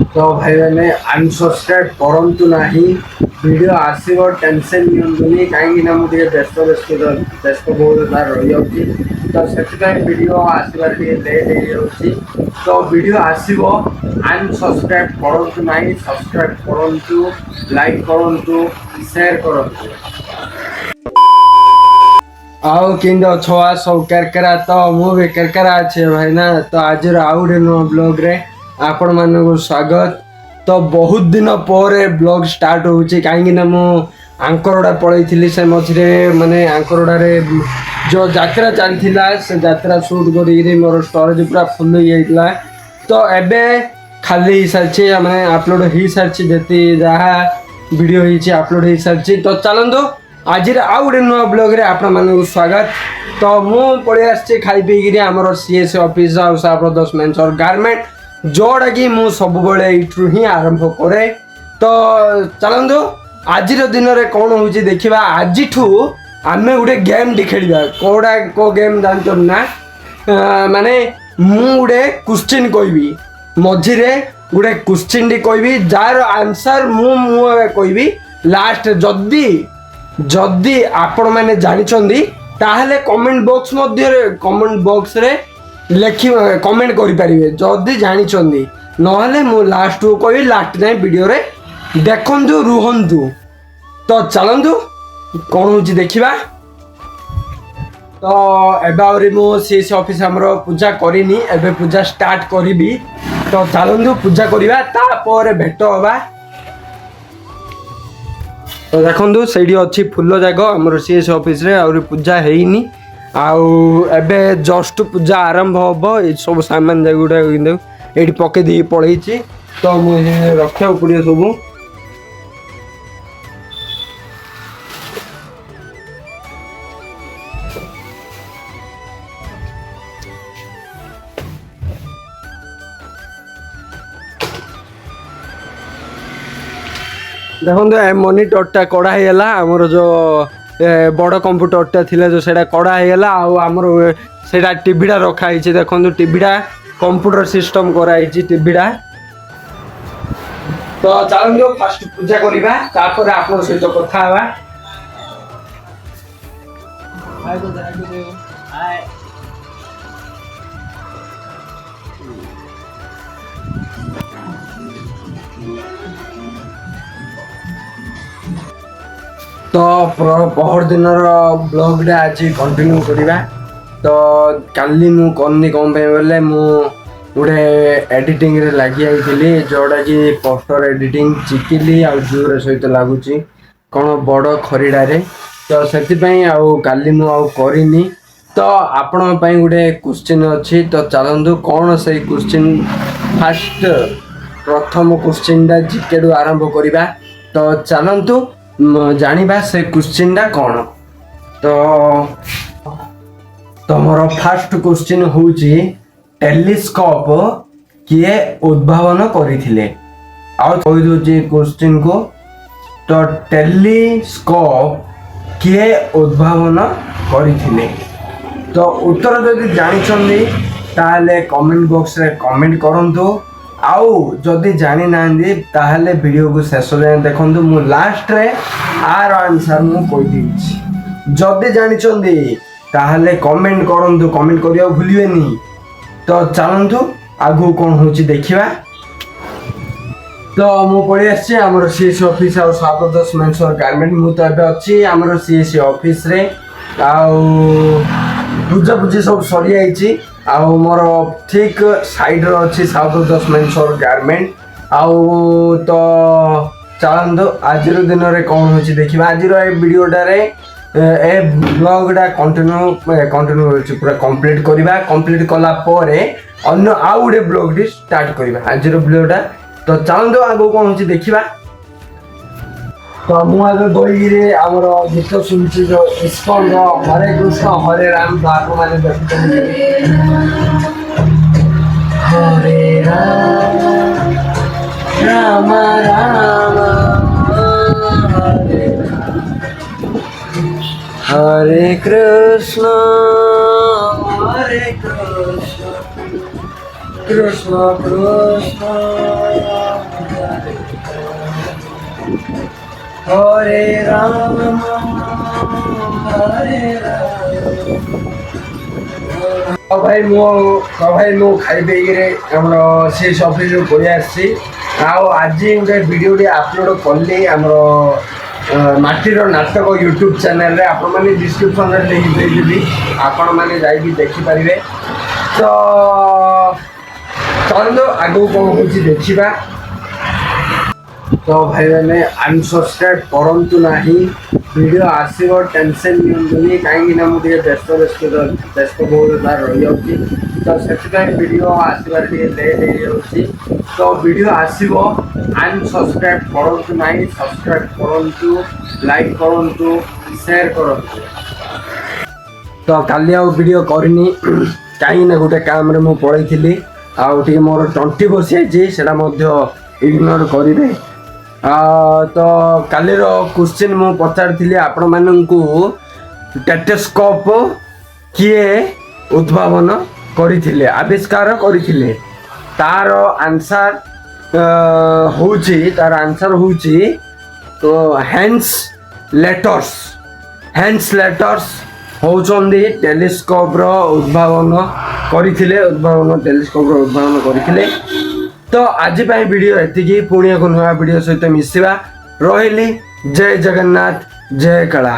तो भाई मैंने अनसब्सक्राइब करंतु नाही वीडियो आसीबो टेंशन नियंतुनी कहीं ना मुझे व्यस्त बहुत रही जाऊँगी तो से वीडियो आसबार लेट हो जाऊँगी तो वीडियो आसीबो अनसब्सक्राइब करंतु नाही सब्सक्राइब करंतु लाइक करंतु शेयर करंतु आओ किंद छुआ सब केरकेरा तो मु भी केरकेरा अच्छे भाई ना तो आज आउ गोटे नुआ ब्लॉग रे आपण मानक स्वागत तो बहुत दिन पर ब्लॉग स्टार्ट होची कहीं ना मु आंकरडा पड़े से मझे माने आंकरडा रे जो यात्रा चलता से यात्रा शूट कर मोर स्टोरेज पूरा फुल हो जाता तो एबे खाली सारी मैंने अपलोड हो सारी जी जहाँ वीडियो होती अपलोड हो सारी तो चलतु आज आउ गोटे नुआ ब्लॉग रे आपण मानक स्वागत तो मु पड़े आसी खाई पीकि आमर सीएस ऑफिस आउ सा ब्रदर्स मेंस और गारमेंट जोड़ा कि मु सब बेले इठू ही आरंभ करे तो चलतु आज दिन में कौन हो देखा आज आम गोटे गेम टी खेल कौड़ा को गेम जानते ना माने मु गोटे क्वेश्चन कहबी मझिरे गोटे क्वेश्चन टी कहबी जार आंसर मु कहबी लास्ट जदि जदि आपण मैंने जानी ताहले कमेंट बॉक्स कमेंट बॉक्स रे लिखि कमेंट करि परिबे जदि जानी नहले मु लास्ट को कहि लास्ट टाइम वीडियो रे देखंतु रुहंतु तो चलंतु कौन होची देखिबा तो एबा और मु सीएस ऑफिस हमरो पूजा करिनी एबे पूजा स्टार्ट करिबी तो चलंतु पूजा करिबा तापर भेट होबा तो देखो से अच्छी फुल जाग आम सीएस ऑफिस रे और पूजा हैनी आउ एबे जस्ट पूजा आरंभ हम ये सब सामान गुड़ा ये पके दी पड़े तो मुझे रखा पड़े सब देखो मॉनिटरटा कड़ा होगा आमर जो बड़ कंप्यूटरटा थिला जो सेटा कड़ा होगा आमर सेटा टीवीटा रखाई देखो टीवीटा कंप्यूटर सिस्टम कराई टीवीटा तो चलो फास्ट पूजा करवा तापर आप सहित कथा तो पहर दिन ब्लॉग आज कंटिन्यू करवा तो काली मु करनी कौन बोले मु गोटे एडिटिंग रे लगी आई जोड़ा कि पोस्टर एडिटिंग चिकिली आ जोर सहित लगुच कौन बड़ खरीडारे तो से काली मु करनी तो आपण गोटे क्वेश्चन अच्छी तो चलतु कौन से क्वेश्चन फास्ट प्रथम क्वेश्चनटा जिके आरंभ करवा तो चलतु जानिबा से क्वेश्चन टा कौन तो मोर फास्ट क्वेश्चन होची टेलीस्कोप किए उद्भावन करथिले आ कहि दोची क्वेश्चन को तो टेलीस्कोप किए उद्भावन करथिले तो उत्तर जदि जानिछन्दी ताले कमेंट बॉक्स रे कमेंट करंतु आउ जदि जानी ना ताहले वीडियो को शेष जाए देखो मु लास्ट रे आर आंसर मु कहि देछि जदि जानी ताहले कमेंट करंतु कमेंट करिया भूलिबेनी तो चलंतु आगु कोन होची देखिबा तो मु पड़े आछि हमर सीएस ऑफिस और स्वागत मेंस और गारमेंट मु तो एबे अछि हमर सीएस ऑफिस रे आउ पूजा पूजी सब सरी आइछि आउ मोर ठीक साइड रो अच्छी साउथ दस मेंस और गारमेंट आउ तो चलते आज दिन में कौन हो देखा आज वीडियोटा ए ब्लॉगटा कंटिन्यू पूरा कंप्लीट करवा कंप्लीट कला अन्य आउ गोटे ब्लॉग स्टार्ट करवा आज वीडियोटा तो चलते आगे कौन हो देखा तो मुझे गई आमर गीत शुणी जो इस्कन हरे कृष्ण हरे राम तो आप मैंने देखते हरे राम राम राम हरे कृष्ण कृष्ण कृष्ण হরে রাম হরে ଭାଇ ମୁଁ ଖାଇ ଦେଇକିରି ଆମର ସେ ଅଫିସରୁ ପଳେଇ ଆସିଛି। ଆଉ ଆଜି ଗୋଟେ ଭିଡ଼ିଓଟି ଅପଲୋଡ଼ କଲି ଆମର ମାଟିର ନାଟକ ୟୁଟ୍ୟୁବ୍ ଚ୍ୟାନେଲରେ। ଆପଣମାନେ ଡିସ୍କ୍ରିପ୍ସନରେ ଲିଙ୍କ୍ ଦେଇଦେବି, ଆପଣମାନେ ଯାଇକି ଦେଖିପାରିବେ। ତ ଚଳନ୍ତୁ ଆଗକୁ କ'ଣ ହେଉଛି ଦେଖିବା। ତ ଭାଇମାନେ ଅନସବସ୍କ୍ରାଇବ୍ କରନ୍ତୁ ନାହିଁ, ଭିଡ଼ିଓ ଆସିବ ଟେନସନ୍ ନିଅନ୍ତୁନି, କାହିଁକିନା ମୁଁ ଟିକେ ବ୍ୟସ୍ତବହୁଳତା ରହିଯାଉଛି। ତ ସେଥିପାଇଁ ଭିଡ଼ିଓ ଆସିବାରେ ଟିକେ ଲେଟ୍ ହେଇଯାଉଛି। ତ ଭିଡ଼ିଓ ଆସିବ, ଅନସବସ୍କ୍ରାଇବ୍ କରନ୍ତୁ ନାହିଁ, ସବସ୍କ୍ରାଇବ୍ କରନ୍ତୁ, ଲାଇକ୍ କରନ୍ତୁ, ସେୟାର କରନ୍ତୁ। ତ କାଲି ଆଉ ଭିଡ଼ିଓ କରିନି, କାହିଁକିନା ଗୋଟେ କାମରେ ମୁଁ ପଳେଇଥିଲି। ଆଉ ଟିକେ ମୋର ତଣ୍ଟି ବସିଯାଇଛି, ସେଇଟା ମଧ୍ୟ ଇଗ୍ନୋର କରିବେ। ତ କାଲିର କ୍ୱେଶ୍ଚିନ୍ ମୁଁ ପଚାରିଥିଲି ଆପଣମାନଙ୍କୁ, ଟେଲେସ୍କୋପ୍ କିଏ ଉଦ୍ଭାବନ କରିଥିଲେ, ଆବିଷ୍କାର କରିଥିଲେ? ତାର ଆନ୍ସର୍ ହେଉଛି ତ ହେନ୍ସ ଲେଟର୍ସ ହେଉଛନ୍ତି ଟେଲିସ୍କୋପ୍ର ଉଦ୍ଭାବନ କରିଥିଲେ। ତ ଆଜି ପାଇଁ ଭିଡ଼ିଓ ଏତିକି। ପୁଣି ଏକ ନୂଆ ଭିଡ଼ିଓ ସହିତ ମିଶିବା। ରହିଲି। ଜୟ ଜଗନ୍ନାଥ, ଜୟ କଳା।